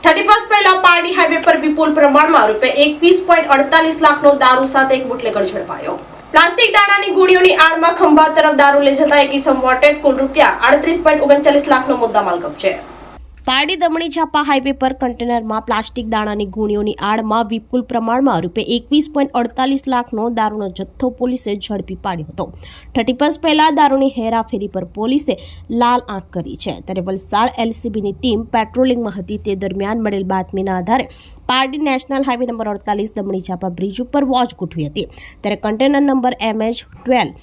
31 પહેલા પારડી હાઈવે પર વિપુલ પ્રમાણમાં ₹21.48 લાખનો દારૂ સાથે એક બુટલેગર ઝડપાયો। પ્લાસ્ટિક દાણાની ગુણીઓની આડમાં ખંભાત તરફ દારૂ લઈ જતા એક ઇસમ વોન્ટેડ, કુલ ₹38.39 લાખનો મુદ્દામાલ કબજે। પારડી દમણી ઝાપા હાઈવે પર કન્ટેનરમાં પ્લાસ્ટિક દાણાની ગુણીઓની આડમાં વિપુલ પ્રમાણમાં ₹21.48 લાખનો દારૂનો જથ્થો પોલીસે ઝડપી પાડ્યો હતો। 31 પહેલા દારૂની હેરાફેરી પર પોલીસે લાલ આંખ કરી છે, ત્યારે વલસાડ LCBની ટીમ પેટ્રોલિંગમાં હતી। તે દરમિયાન મળેલ બાતમીના આધારે Pardi national highway number 48 દમણી ઝાપા bridge ઉપર વોચ ગોઠવી હતી, ત્યારે કન્ટેનર નંબર MH12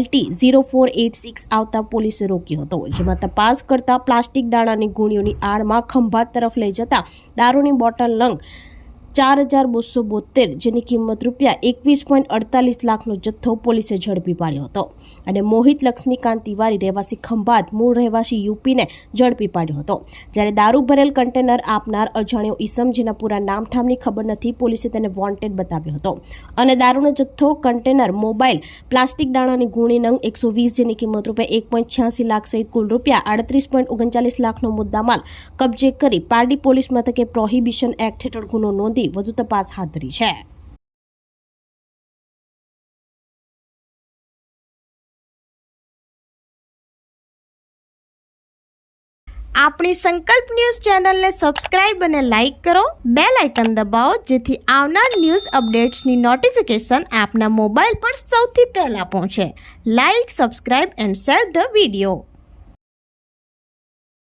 LT 0486 આવતા પોલીસે રોક્યો હતો, જેમાં તપાસ કરતા પ્લાસ્ટિક દાણાની ગુણીઓની આડમાં ખંભાત તરફ લઈ જતા દારૂની બોટલ નંગ 4272 જેની કિંમત ₹21.48 લાખનો જથ્થો પોલીસે ઝડપી પાડ્યો હતો અને મોહિત લક્ષ્મીકાંત તિવારી રહેવાસી ખંભાત મૂળ રહેવાસી યુપીને ઝડપી પાડ્યો હતો। જ્યારે દારૂ ભરેલ કન્ટેનર આપનાર અજાણ્યો ઈસમ, જેના પૂરા નામઠામની ખબર નથી, પોલીસે તેને વોન્ટેડ બતાવ્યો હતો અને દારૂનો જથ્થો, કન્ટેનર, મોબાઈલ, પ્લાસ્ટિક દાણાની ગુણી નંગ 120 જેની કિંમત ₹1.86 લાખ સહિત કુલ ₹38.39 લાખનો મુદ્દામાલ કબજે કરી પારડી પોલીસ મથકે પ્રોહિબિશન એક્ટ હેઠળ ગુનો નોંધી વધુ તપાસ હાથ ધરી છે। આપણી સંકલ્પ ન્યૂઝ ચેનલને સબસ્ક્રાઇબ અને લાઇક કરો, બેલ આઇકન દબાવો, જેથી આવનાર ન્યૂઝ અપડેટ્સની નોટિફિકેશન આપના મોબાઈલ પર સૌથી પહેલા પહોંચે। Like, subscribe and share the video.